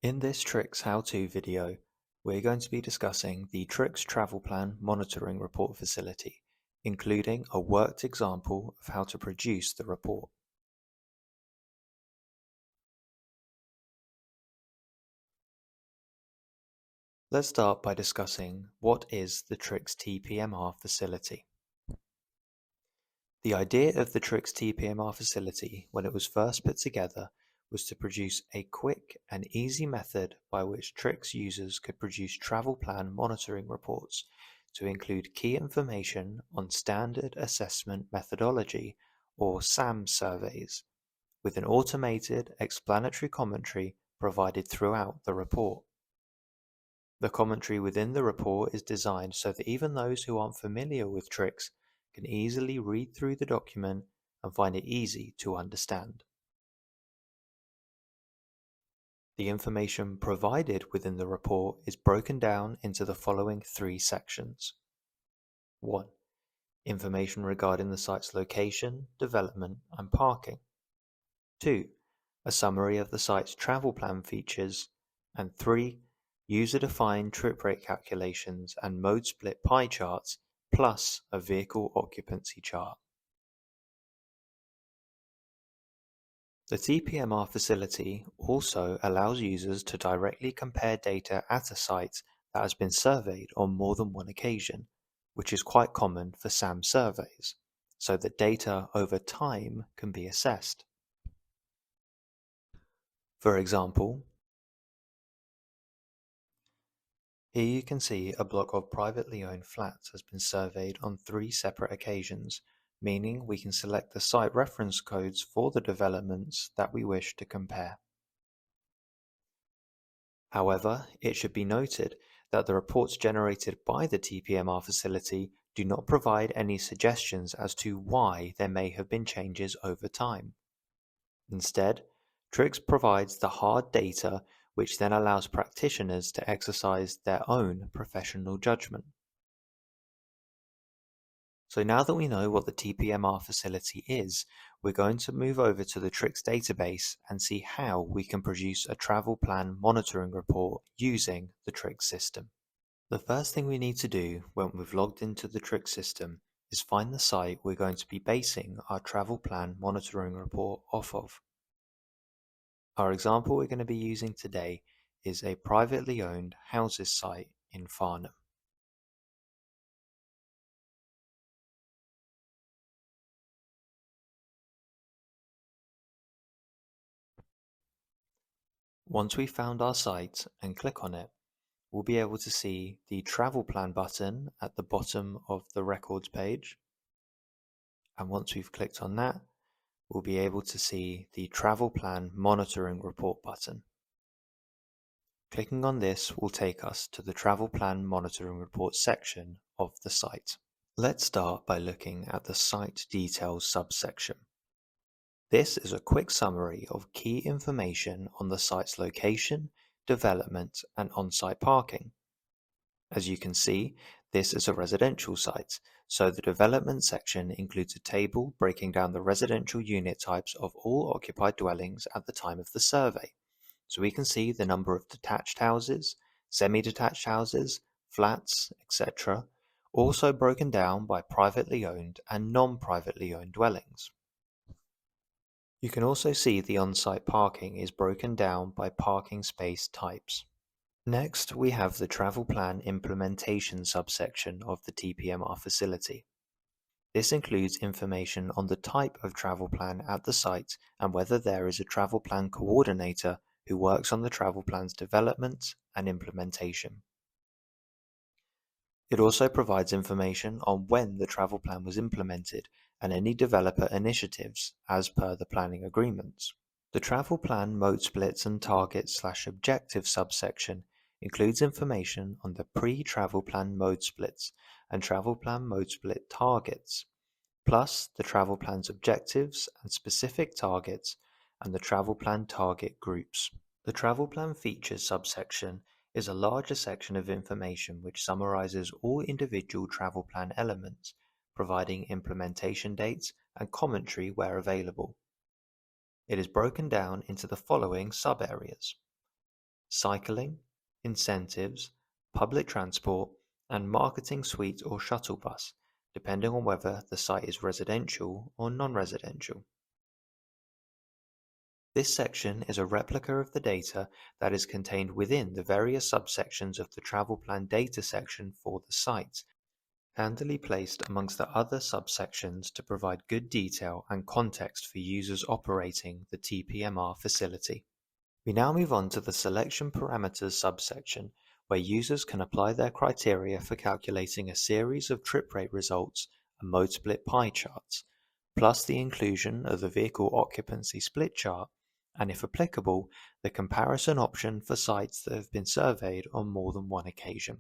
In this TRICS how-to video, we're going to be discussing the TRICS Travel Plan Monitoring Report Facility, including a worked example of how to produce the report. Let's start by discussing what is the TRICS TPMR facility. The idea of the TRICS TPMR facility when it was first put together was to produce a quick and easy method by which TRICS users could produce travel plan monitoring reports to include key information on Standard Assessment Methodology or SAM surveys, with an automated explanatory commentary provided throughout the report. The commentary within the report is designed so that even those who aren't familiar with TRICS can easily read through the document and find it easy to understand. The information provided within the report is broken down into the following three sections. 1. Information regarding the site's location, development, and parking. 2. A summary of the site's travel plan features. And 3. User-defined trip rate calculations and mode split pie charts, plus a vehicle occupancy chart. The TPMR facility also allows users to directly compare data at a site that has been surveyed on more than one occasion, which is quite common for SAM surveys, so that data over time can be assessed. For example, here you can see a block of privately owned flats has been surveyed on 3 separate occasions, meaning we can select the site reference codes for the developments that we wish to compare. However, it should be noted that the reports generated by the TPMR facility do not provide any suggestions as to why there may have been changes over time. Instead, TRICS provides the hard data, which then allows practitioners to exercise their own professional judgment. So now that we know what the TPMR facility is, we're going to move over to the TRICS database and see how we can produce a travel plan monitoring report using the TRICS system. The first thing we need to do when we've logged into the TRICS system is find the site we're going to be basing our travel plan monitoring report off of. Our example we're going to be using today is a privately owned houses site in Farnham. Once we've found our site and click on it, we'll be able to see the travel plan button at the bottom of the records page. And once we've clicked on that, we'll be able to see the travel plan monitoring report button. Clicking on this will take us to the travel plan monitoring report section of the site. Let's start by looking at the site details subsection. This is a quick summary of key information on the site's location, development, and on-site parking. As you can see, this is a residential site, so the development section includes a table breaking down the residential unit types of all occupied dwellings at the time of the survey. So we can see the number of detached houses, semi-detached houses, flats, etc., also broken down by privately owned and non-privately owned dwellings. You can also see the on-site parking is broken down by parking space types. Next, we have the travel plan implementation subsection of the TPMR facility. This includes information on the type of travel plan at the site and whether there is a travel plan coordinator who works on the travel plan's development and implementation. It also provides information on when the travel plan was implemented and any developer initiatives as per the planning agreements. The travel plan mode splits and target/objective subsection includes information on the pre-travel plan mode splits and travel plan mode split targets, plus the travel plan's objectives and specific targets and the travel plan target groups. The travel plan features subsection is a larger section of information which summarizes all individual travel plan elements, providing implementation dates and commentary where available. It is broken down into the following sub-areas: cycling, incentives, public transport, and marketing suite or shuttle bus, depending on whether the site is residential or non-residential. This section is a replica of the data that is contained within the various subsections of the travel plan data section for the site, handily placed amongst the other subsections to provide good detail and context for users operating the TPMR facility. We now move on to the selection parameters subsection, where users can apply their criteria for calculating a series of trip rate results and mode split pie charts, plus the inclusion of the vehicle occupancy split chart, and if applicable, the comparison option for sites that have been surveyed on more than one occasion.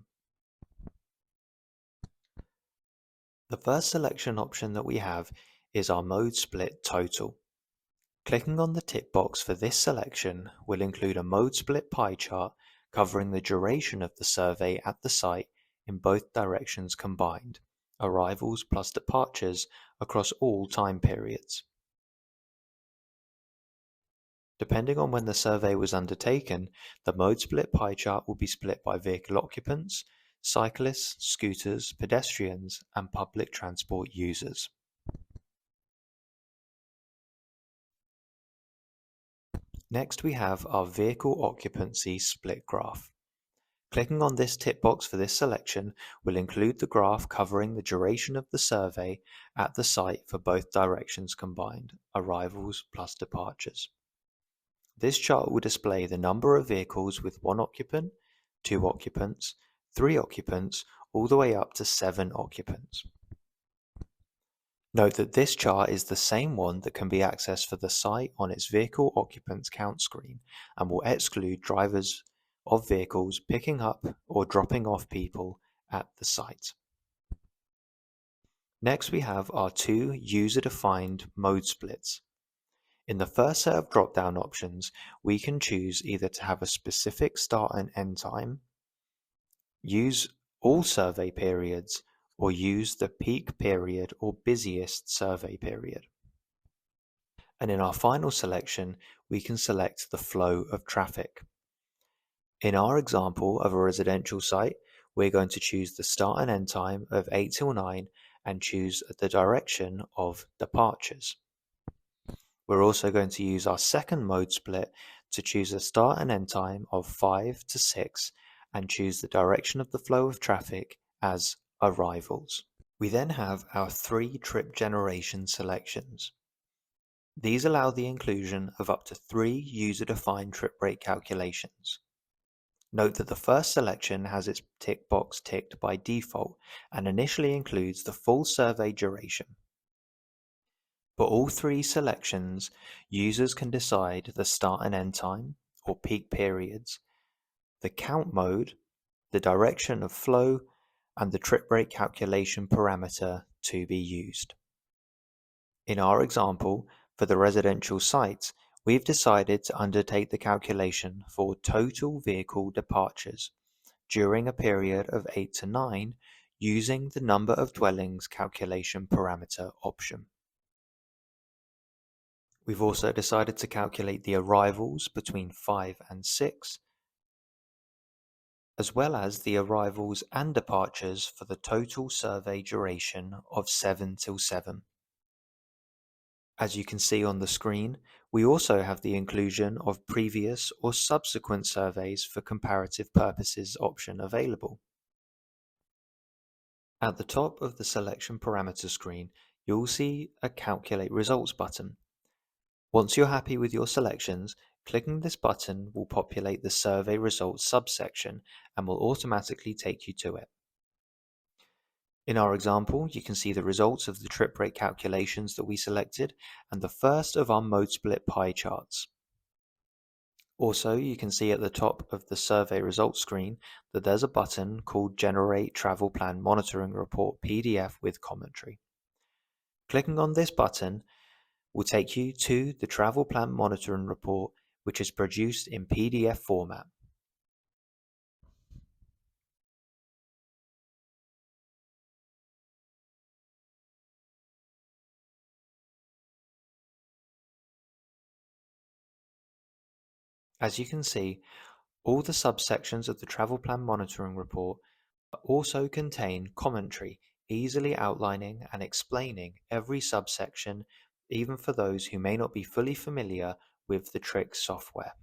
The first selection option that we have is our mode split total. Clicking on the tick box for this selection will include a mode split pie chart covering the duration of the survey at the site in both directions combined, arrivals plus departures across all time periods. Depending on when the survey was undertaken, the mode split pie chart will be split by vehicle occupants, cyclists, scooters, pedestrians, and public transport users. Next, we have our vehicle occupancy split graph. Clicking on this tick box for this selection will include the graph covering the duration of the survey at the site for both directions combined, arrivals plus departures. This chart will display the number of vehicles with 1 occupant, 2 occupants, 3 occupants, all the way up to 7 occupants. Note that this chart is the same one that can be accessed for the site on its vehicle occupants count screen and will exclude drivers of vehicles picking up or dropping off people at the site. Next, we have our two user-defined mode splits. In the first set of drop-down options, we can choose either to have a specific start and end time, use all survey periods, or use the peak period or busiest survey period. And in our final selection, we can select the flow of traffic. In our example of a residential site, we're going to choose the start and end time of 8 till 9 and choose the direction of departures. We're also going to use our second mode split to choose a start and end time of 5 to 6 and choose the direction of the flow of traffic as arrivals. We then have our 3 trip generation selections. These allow the inclusion of up to 3 user-defined trip rate calculations. Note that the first selection has its tick box ticked by default and initially includes the full survey duration. For all 3 selections, users can decide the start and end time, or peak periods, the count mode, the direction of flow, and the trip rate calculation parameter to be used. In our example, for the residential sites, we've decided to undertake the calculation for total vehicle departures during a period of 8 to 9 using the number of dwellings calculation parameter option. We've also decided to calculate the arrivals between 5 and 6, as well as the arrivals and departures for the total survey duration of 7 till 7. As you can see on the screen, we also have the inclusion of previous or subsequent surveys for comparative purposes option available. At the top of the selection parameter screen, you'll see a Calculate Results button. Once you're happy with your selections, clicking this button will populate the survey results subsection and will automatically take you to it. In our example, you can see the results of the trip rate calculations that we selected and the first of our mode split pie charts. Also, you can see at the top of the survey results screen that there's a button called Generate Travel Plan Monitoring Report PDF with commentary. Clicking on this button will take you to the Travel Plan Monitoring Report, which is produced in PDF format. As you can see, All the subsections of the Travel Plan Monitoring Report also contain commentary easily outlining and explaining every subsection, even for those who may not be fully familiar with the TRICS software.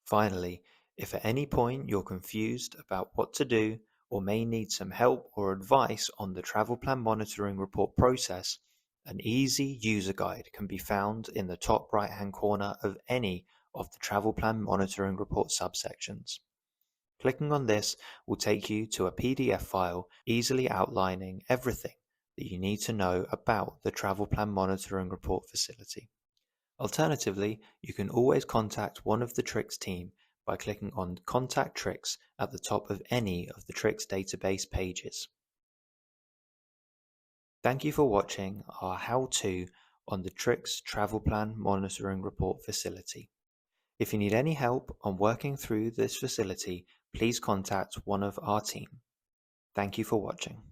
Finally, if at any point you're confused about what to do or may need some help or advice on the Travel Plan Monitoring Report process, an easy user guide can be found in the top right-hand corner of any of the Travel Plan Monitoring Report subsections. Clicking on this will take you to a PDF file easily outlining everything that you need to know about the Travel Plan Monitoring Report facility. Alternatively, you can always contact one of the TRICS team by clicking on Contact TRICS at the top of any of the TRICS database pages. Thank you for watching our how-to on the TRICS Travel Plan Monitoring Report facility. If you need any help on working through this facility, please contact one of our team. Thank you for watching.